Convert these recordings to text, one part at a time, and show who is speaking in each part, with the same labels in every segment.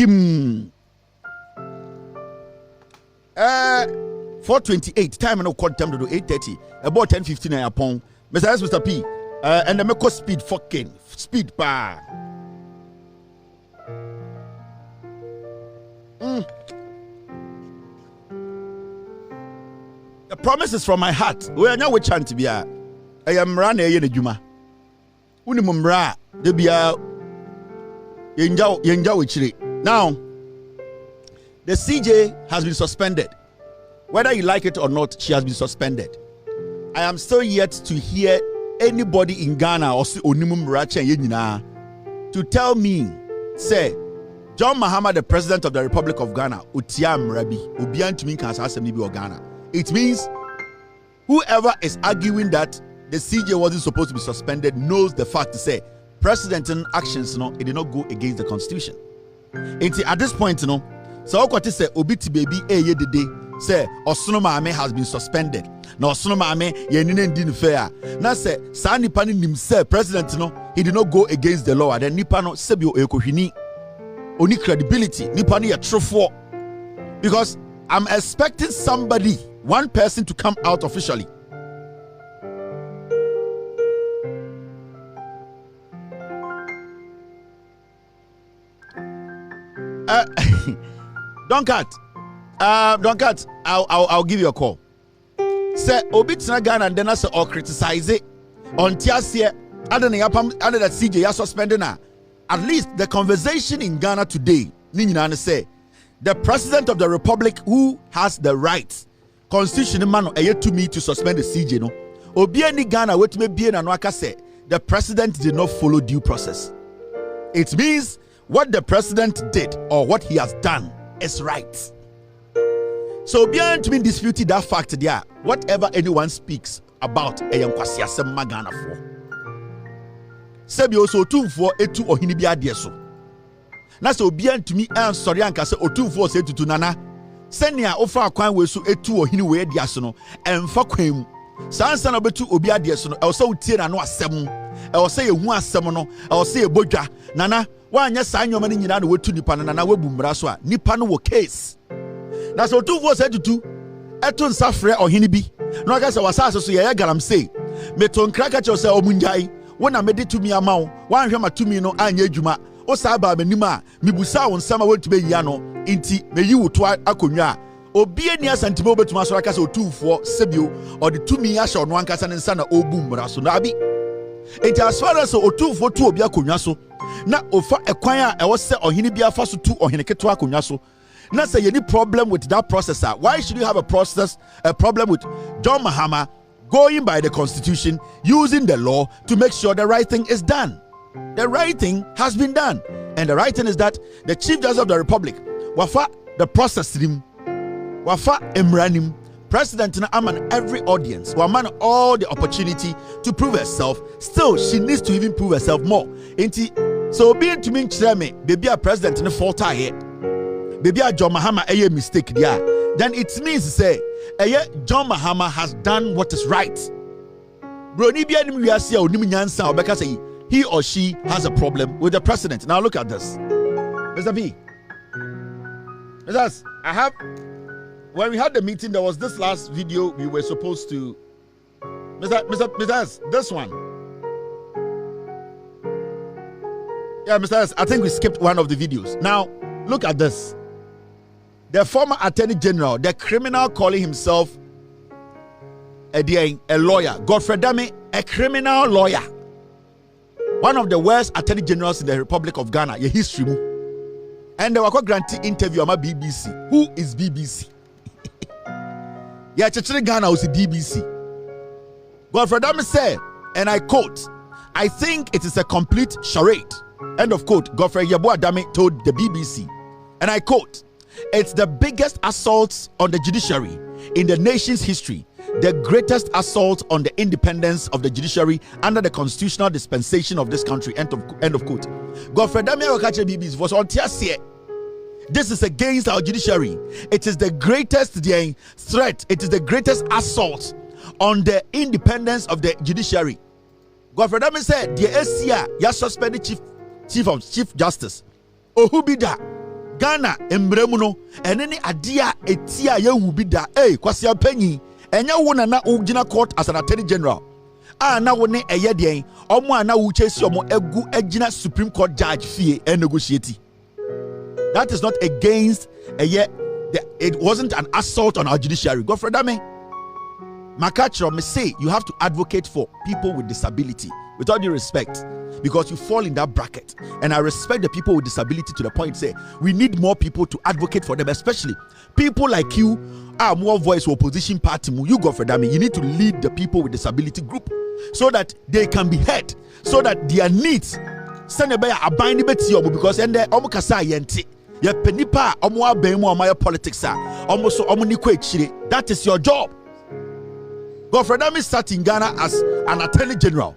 Speaker 1: gim. 4:28 time and no call time to do 8:30 about 10:59 upon Mr. P and the make speed fucking speed bar. The promise is from my heart. We are now with chant to be I am running in the Juma. Unimumra de bia yenja wichiri. Now the CJ has been suspended. Whether you like it or not, she has been suspended. I am still yet to hear anybody in Ghana or Onimumra Chenyina to tell me, say, John Mahama, the president of the Republic of Ghana, Utiam Rabi, Ubian to me can be Ghana. It means whoever is arguing that the CJ wasn't supposed to be suspended knows the fact to say president's actions, it did not go against the constitution. At this point, so what to say, Obiti baby, ye the day, say, Osono Maame has been suspended. No, Osono Maame, ye didn't fair. Now say, Sani Pani himself, president, he did not go against the law. Then Nipano Sebio Ekohini, only credibility, Nipani a true for. Because I'm expecting somebody, one person to come out officially. Don't cut. I'll give you a call. Say Obitina Ghana and then I say or criticize it on Tiasia. Other than that CJ are suspended now. At least the conversation in Ghana today, Nina say the president of the republic who has the right, constitutional man yet to me to suspend the CJ no. Obiani Ghana wait me be na nwaka say the president did not follow due process. It means what the president did or what he has done is right. So beyond to be disputed that fact there, whatever anyone speaks about a young kwasiasem magana for. Sebi also two for etu ohini bi ade so. Na so beyond to me and sorry anka se otu for se tutu nana. Senia ofa akwan we so etu ohini we ade so no emfa kwan mu. Sansa na betu obi ade so no e so utie na no asem. E say ye hu asem no, e say ye bodwa. Nana wanya sa nyoma ni nyina na wetu nipa na na webu mmara so a nipa no wo case. Na so two for said to eto nsa frɛ ɔhene bi na ɔka sɛ wasase so yɛ galamsey meton kraka kyerɛ sɛ ɔmunjai wona mede tumi ama wo wanhwɛ ma tumi no anya adwuma o saa ba manim a mebusa wo nsɛm a wɔntube yia no nti meyi wo to akonwa a obi ani asantime obetuma so aka sɛ otufoɔ sebio ɔde tumi ahyɛ ɔno ankasa ne nsa na obu mmara so na abi enti as far as otufoɔ to obi akonwa so na ofa ɛkwan a ɛwɔ sɛ ɔhene bi afa so tu ɔhene keto akonwa so. Now say any problem with that processor. Why should you have a problem with John Mahama going by the constitution, using the law to make sure the right thing is done? The right thing has been done. And the right thing is that the Chief Justice of the Republic, wafa the process him, wafa emranim, President Aman every audience, waman all the opportunity to prove herself. Still, she needs to even prove herself more. So being to me, baby, a president in the fault here. Baby, John Mahama a mistake there. Then it means to say, John Mahama has done what is right. He or she has a problem with the president. Now look at this, Mr. B. I have. When we had the meeting, there was this last video we were supposed to. Mr. This one. Yeah, Mr. I think we skipped one of the videos. Now look at this. The former Attorney General, the criminal calling himself a lawyer, Godfrey Dame, a criminal lawyer, one of the worst Attorney Generals in the Republic of Ghana, your history. And they were granting interview on BBC. Who is BBC? Yeah, Chichiri Ghana was the BBC. Godfrey Dame said, and I quote, "I think it is a complete charade." End of quote. Godfrey Dame told the BBC, and I quote, "It's the biggest assault on the judiciary in the nation's history, the greatest assault on the independence of the judiciary under the constitutional dispensation of this country." End of quote. Godfrey Dame Wakache BBC was on Tiasie. This is against our judiciary. It is the greatest threat. It is the greatest assault on the independence of the judiciary. Godfrey Dame said, "The SCA, ya suspended Chief Justice. Ohubida. Ghana embremuno enene adia etia ye wubida kwasi apanyi enya wo na ugina court as an attorney general na wo ne eye den omo na wo chesi omo egu agina Supreme Court judge fie negotiate. That is not against it wasn't an assault on our judiciary. Godfrey Dame Makachro me say you have to advocate for people with disability with all due respect, because you fall in that bracket, and I respect the people with disability to the point say we need more people to advocate for them, especially people like you are more voice for opposition party. You go for them. You need to lead the people with disability group so that they can be heard, so that their needs send a binding because and the omukasa yenti ye penipa omo abemu omo politics almost so omo. That is your job. Godfrey Dame sat in Ghana as an attorney general.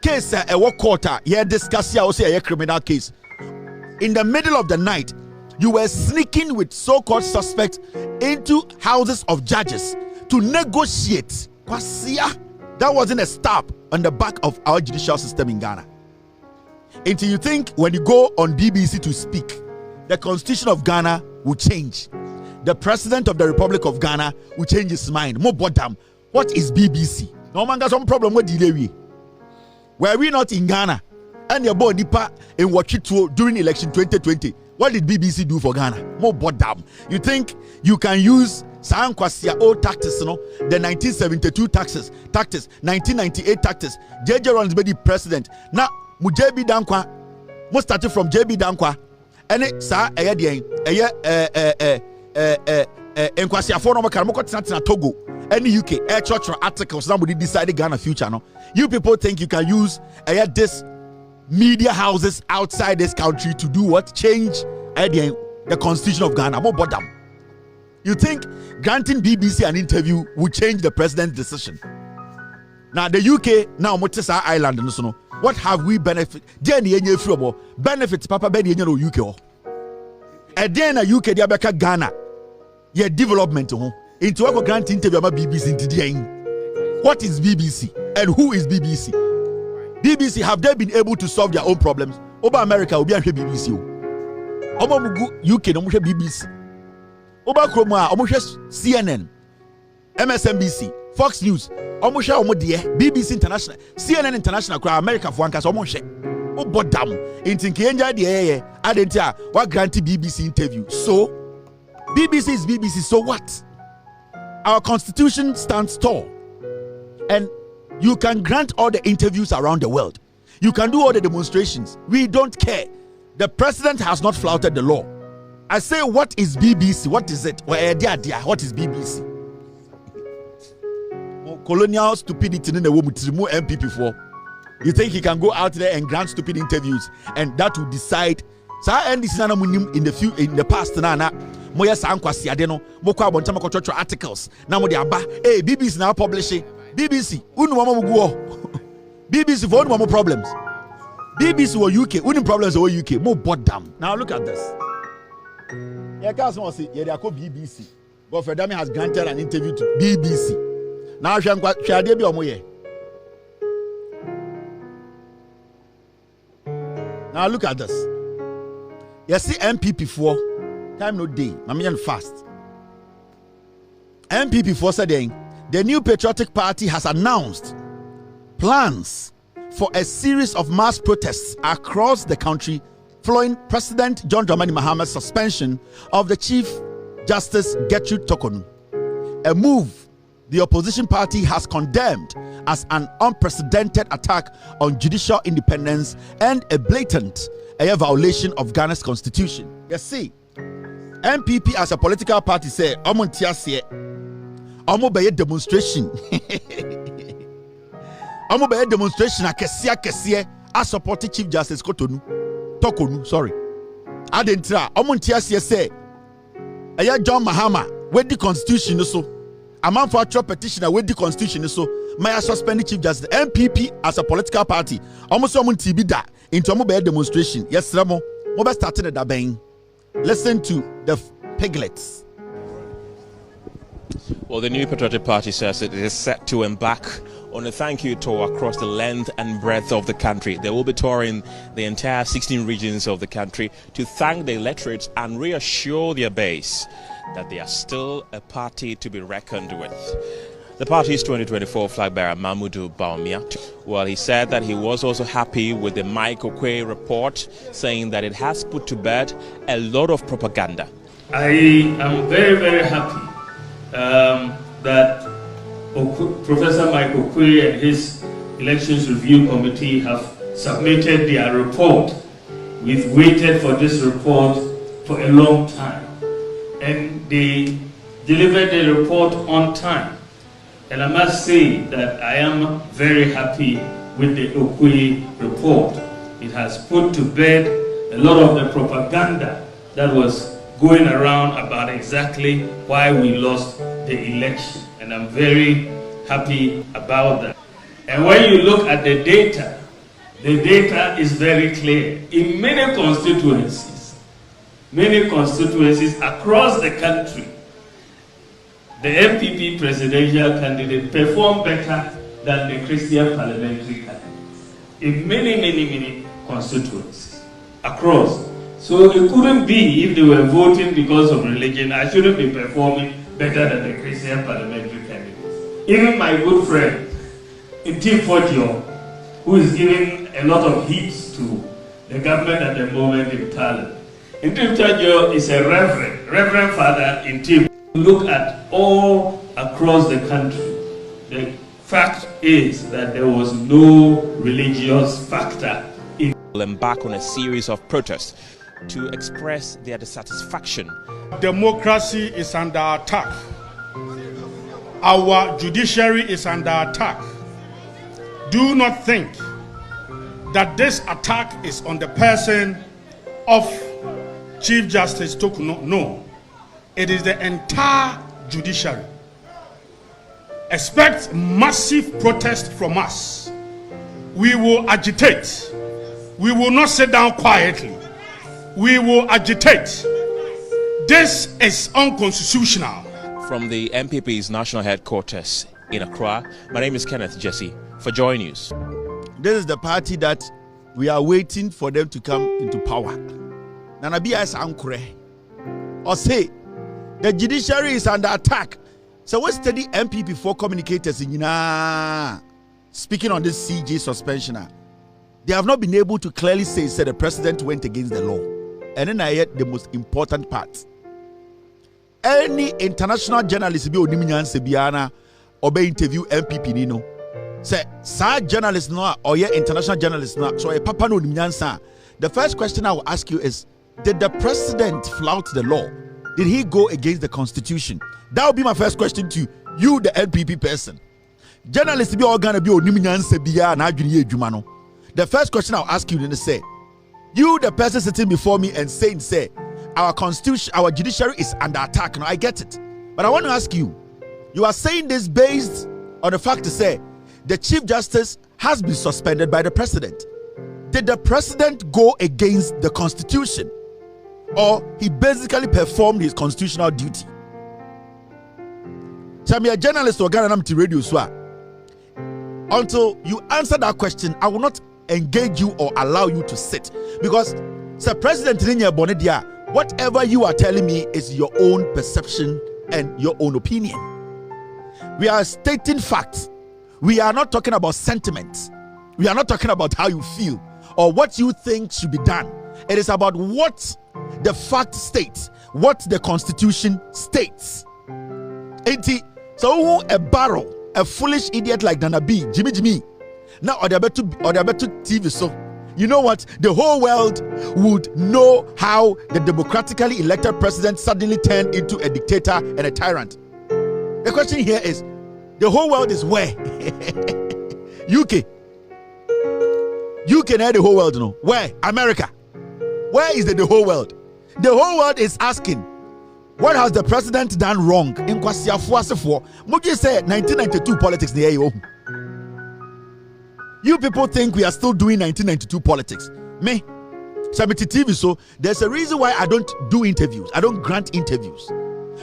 Speaker 1: Case a work quarter, yeah, discuss a criminal case. In the middle of the night, you were sneaking with so-called suspects into houses of judges to negotiate. That wasn't a stop on the back of our judicial system in Ghana. Until you think when you go on BBC to speak, the constitution of Ghana will change. The president of the Republic of Ghana will change his mind. More bottom. What is BBC? No man got some problem with delay. Were we not in Ghana and your boy Nipa in Wachito during election 2020? What did BBC do for Ghana? More bottom. You think you can use Sankwasia old tactics, the 1972 tactics, 1998 tactics, JJ Ronsbedi president. Now, JB Dankwa, most started from JB Dankwa, and it sa Nkwasia for no Karamoko Togo. Any UK air church articles, somebody decided Ghana future. No, you people think you can use this media houses outside this country to do what? Change the constitution of Ghana. More bottom. You think granting BBC an interview will change the president's decision? Now the UK now Motesa Island and so what have we benefit? Benefits Papa Benny UK. And then a UK diabeka Ghana. Yeah, development into a grant interview about BBC into the end. What is BBC and who is BBC? BBC, have they been able to solve their own problems? Over America will be BBC. Over UK no BBC. Over Chroma CNN, MSNBC, Fox News, BBC International, CNN International, America for one case almost oh but damn into Kenya the air I didn't tell what granted BBC interview. So BBC is BBC, so what? Our constitution stands tall, and you can grant all the interviews around the world. You can do all the demonstrations. We don't care. The president has not flouted the law. I say, what is BBC? What is it? What is BBC? Colonial stupidity in the woman to remove NPP for. You think he can go out there and grant stupid interviews, and that will decide? So I end this in the past. Moya Sankwasi Adeno, Moko Abontama Kochocho articles. Now mo de aba. Hey, BBC now publishing. BBC, unu mama muguo. BBC for unu problems. BBC or UK, unu problems or UK. More bottom. Now look at this. Yeah, guys want to say, yeah, they are called BBC. But Godfrey Dame has granted an interview to BBC. Now Shade be omoye. Now look at this. You see NPP 4. Time no day, I'm fast. NPP for said the New Patriotic Party has announced plans for a series of mass protests across the country following President John Dramani Mahama's suspension of the Chief Justice Torkornoo. A move the opposition party has condemned as an unprecedented attack on judicial independence and a blatant violation of Ghana's constitution. You see, NPP as a political party say omontiasie omo be demonstration omo be demonstration akese a support Chief Justice Torkornoo sorry adentra omontiasie say John Mahama with the constitution so amount for a petitioner with the constitution so may suspend Chief Justice. NPP as a political party almost omonti bi da into omo be demonstration yes ramo mo be starting at that bang. Listen to the piglets.
Speaker 2: Well, the New Patriotic Party says it is set to embark on a thank you tour across the length and breadth of the country. They will be touring the entire 16 regions of the country to thank the electorates and reassure their base that they are still a party to be reckoned with. The party's 2024 flag bearer, Mamudu Bawumia, well, he said that he was also happy with the Mike Oquaye report, saying that it has put to bed a lot of propaganda.
Speaker 3: I am very, very happy that Professor Mike Oquaye and his Elections Review Committee have submitted their report. We've waited for this report for a long time, and they delivered the report on time. And I must say that I am very happy with the Oquaye report. It has put to bed a lot of the propaganda that was going around about exactly why we lost the election. And I'm very happy about that. And when you look at the data is very clear. In many constituencies across the country, the NPP presidential candidate performed better than the Christian parliamentary candidates in many constituencies across. So it couldn't be, if they were voting because of religion, I shouldn't be performing better than the Christian parliamentary candidates. Even my good friend, Tim Fortio, who is giving a lot of heat to the government at the moment in Parliament. Tim Fortio is a reverend father in Tim. Look at all across the country. The fact is that there was no religious factor in.
Speaker 2: Will embark on a series of protests to express their dissatisfaction.
Speaker 4: Democracy is under attack. Our judiciary is under attack. Do not think that this attack is on the person of Chief Justice Torkornoo. No, it is the entire judiciary. Expect massive protest from us. We will agitate. We will not sit down quietly. We will agitate. This is unconstitutional.
Speaker 2: From the NPP's national headquarters in Accra, my name is Kenneth Jesse for Joy News.
Speaker 1: This is the party that we are waiting for them to come into power. Nanabi as Ankure. Or say, the judiciary is under attack. So we study NPP for communicators in speaking on this CJ suspension. They have not been able to clearly say the president went against the law. And then I heard the most important part. Any international journalist be onimiyan sebiana or be interview NPP nino. Say sad journalist no or international journalist no so a papa no onimiyan sa. The first question I will ask you is, did the president flout the law? Did he go against the constitution? That would be my first question to you, the NPP person. Journalists be all gonna be onimiyan sebiya na adwini edwuma no. The first question I'll ask you is say, you, the person sitting before me and saying, say, our constitution, our judiciary is under attack. Now I get it. But I want to ask you, you are saying this based on the fact to say the Chief Justice has been suspended by the president. Did the president go against the constitution? Or he basically performed his constitutional duty? So I'm a journalist or Ghana to radio Swa. Until you answer that question, I will not engage you or allow you to sit, because Sir President Bonedia, whatever you are telling me is your own perception and your own opinion. We are stating facts. We are not talking about sentiments. We are not talking about how you feel or what you think should be done. It is about what the fact states, what the constitution states. So a barrel, a foolish idiot like Nana B, Jimmy. Now, or they're better TV. So, you know what? The whole world would know how the democratically elected president suddenly turned into a dictator and a tyrant. The question here is, the whole world is where? UK. UK, the whole world, no. Where? America. Where is the whole world? The whole world is asking, what has the president done wrong? In Kwasia Fuasefo, Muji said 1992 politics. You people think we are still doing 1992 politics. Me, Sabiti TV, so there's a reason why I don't do interviews. I don't grant interviews.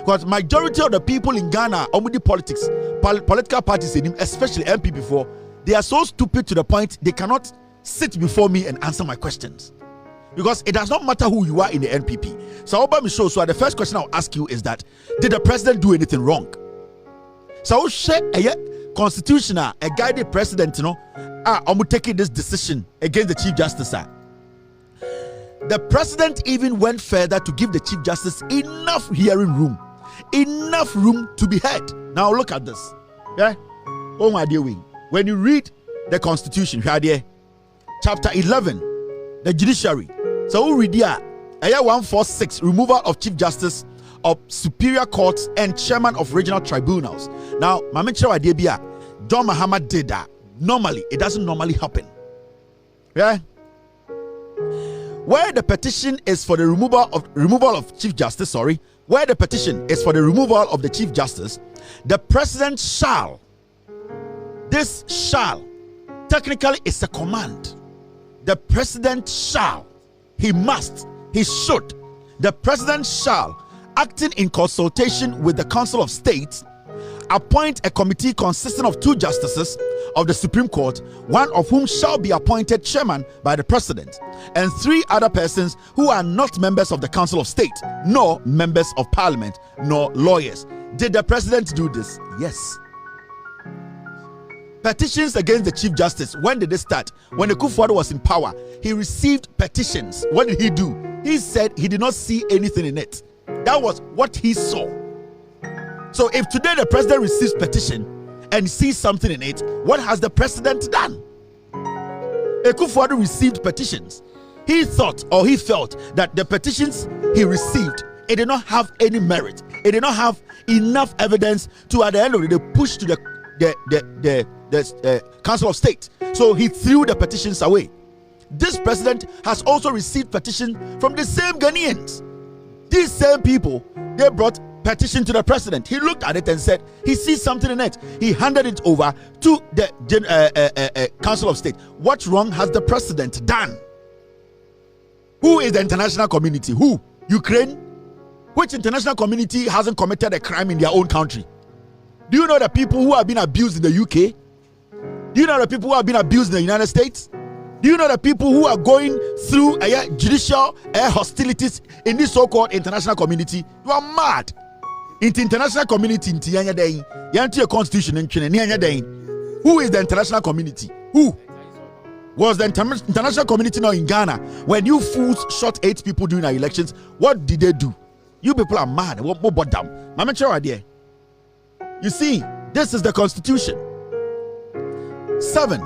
Speaker 1: Because majority of the people in Ghana, omudi politics, political parties, especially NPP4, they are so stupid to the point they cannot sit before me and answer my questions. Because it does not matter who you are in the NPP. So the first question I'll ask you is that, did the president do anything wrong? So share a constitutional, a guided president, I'm taking this decision against the Chief Justice. The president even went further to give the Chief Justice enough hearing room, enough room to be heard. Now look at this. Yeah? Oh my dear, when you read the Constitution, chapter 11, the judiciary. So we read here, 146, removal of Chief Justice of Superior Courts and Chairman of Regional Tribunals. Now, John Mahama did that. Normally, it doesn't normally happen. Yeah? Where the petition is for the removal of Chief Justice, where the petition is for the removal of the Chief Justice, the president shall. This shall technically is a command. The president shall. He must. He should. The president shall, acting in consultation with the Council of State, appoint a committee consisting of 2 justices of the Supreme Court, one of whom shall be appointed chairman by the president, and 3 other persons who are not members of the Council of State, nor members of Parliament, nor lawyers. Did the president do this? Yes. Petitions against the Chief Justice, when did they start? When the Kufuor was in power, he received petitions. What did he do? He said he did not see anything in it. That was what he saw. So if today the president receives petition and sees something in it, what has the president done? Kufuor received petitions. He thought or he felt that the petitions he received, it did not have any merit. It did not have enough evidence to, at the end of the day, push to the Council of State. So he threw the petitions away. This president has also received petition from the same Ghanaians. These same people, they brought petition to the president. He looked at it and said he sees something in it. He handed it over to the Council of State. What wrong has the president done? Who is the international community? Who? Ukraine? Which international community hasn't committed a crime in their own country? Do you know the people who have been abused in the UK? Do you know the people who have been abused in the United States? Do you know the people who are going through judicial hostilities in this so-called international community? You are mad. In the international community, a constitution. Who is the international community? Who? Was the international community now in Ghana? When you fools shot 8 people during our elections, what did they do? You people are mad. What about them? You see, this is the Constitution. 7.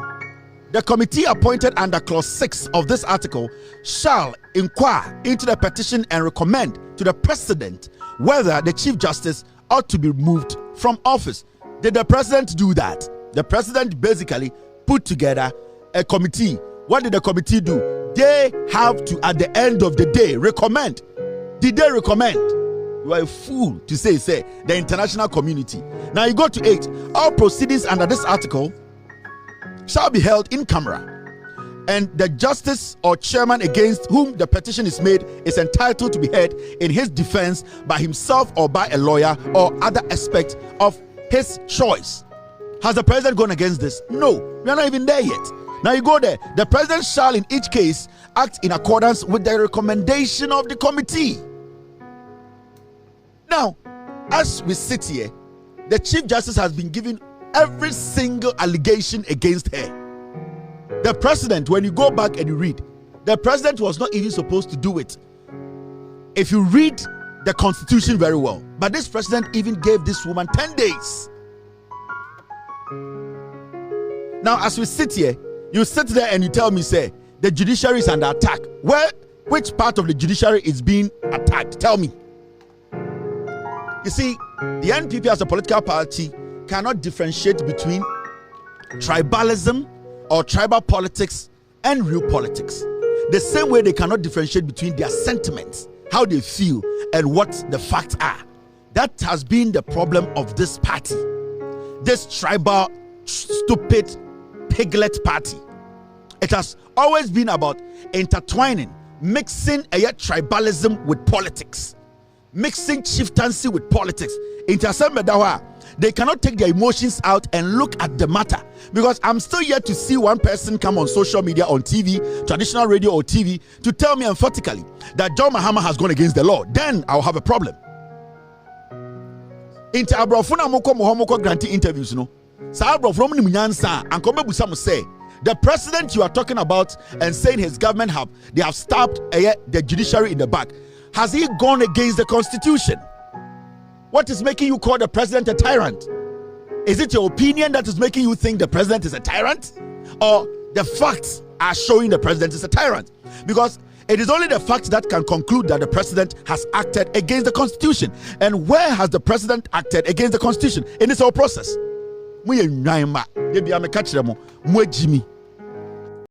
Speaker 1: The committee appointed under clause 6 of this article shall inquire into the petition and recommend to the president whether the Chief Justice ought to be removed from office. Did the president do that? The president basically put together a committee. What did the committee do? They have to, at the end of the day, recommend. Did they recommend? You are a fool to say the international community. Now you go to 8. All proceedings under this article shall be held in camera, and the justice or chairman against whom the petition is made is entitled to be heard in his defense by himself or by a lawyer or other aspect of his choice. Has the president gone against this? No, we are not even there yet. Now you go there. The president shall in each case act in accordance with the recommendation of the committee. Now, as we sit here, the Chief Justice has been given every single allegation against her. The president, when you go back and you read, the president was not even supposed to do it. If you read the Constitution very well, but this president even gave this woman 10 days. Now, as we sit here, you sit there and you tell me, say, the judiciary is under attack. Which part of the judiciary is being attacked? Tell me. You see, the NPP as a political party cannot differentiate between tribalism or tribal politics and real politics. The same way they cannot differentiate between their sentiments, how they feel, and what the facts are. That has been the problem of this party. This tribal, stupid, piglet party. It has always been about intertwining, mixing tribalism with politics. mixing chieftaincy with politics. They cannot take their emotions out and look at the matter, because I'm still yet to see one person come on social media, on TV, traditional radio or TV, to tell me emphatically that John Mahama has gone against the law. Then I'll have a problem. Inter abrofuna moko granting interviews, no. Sa abrofuna mu nyansa anko mebusa mo say the president you are talking about and saying his government they have stabbed the judiciary in the back. Has he gone against the constitution? What is making you call the president a tyrant? Is it your opinion that is making you think the president is a tyrant? Or the facts are showing the president is a tyrant? Because it is only the facts that can conclude that the president has acted against the constitution. And where has the president acted against the constitution in this whole process?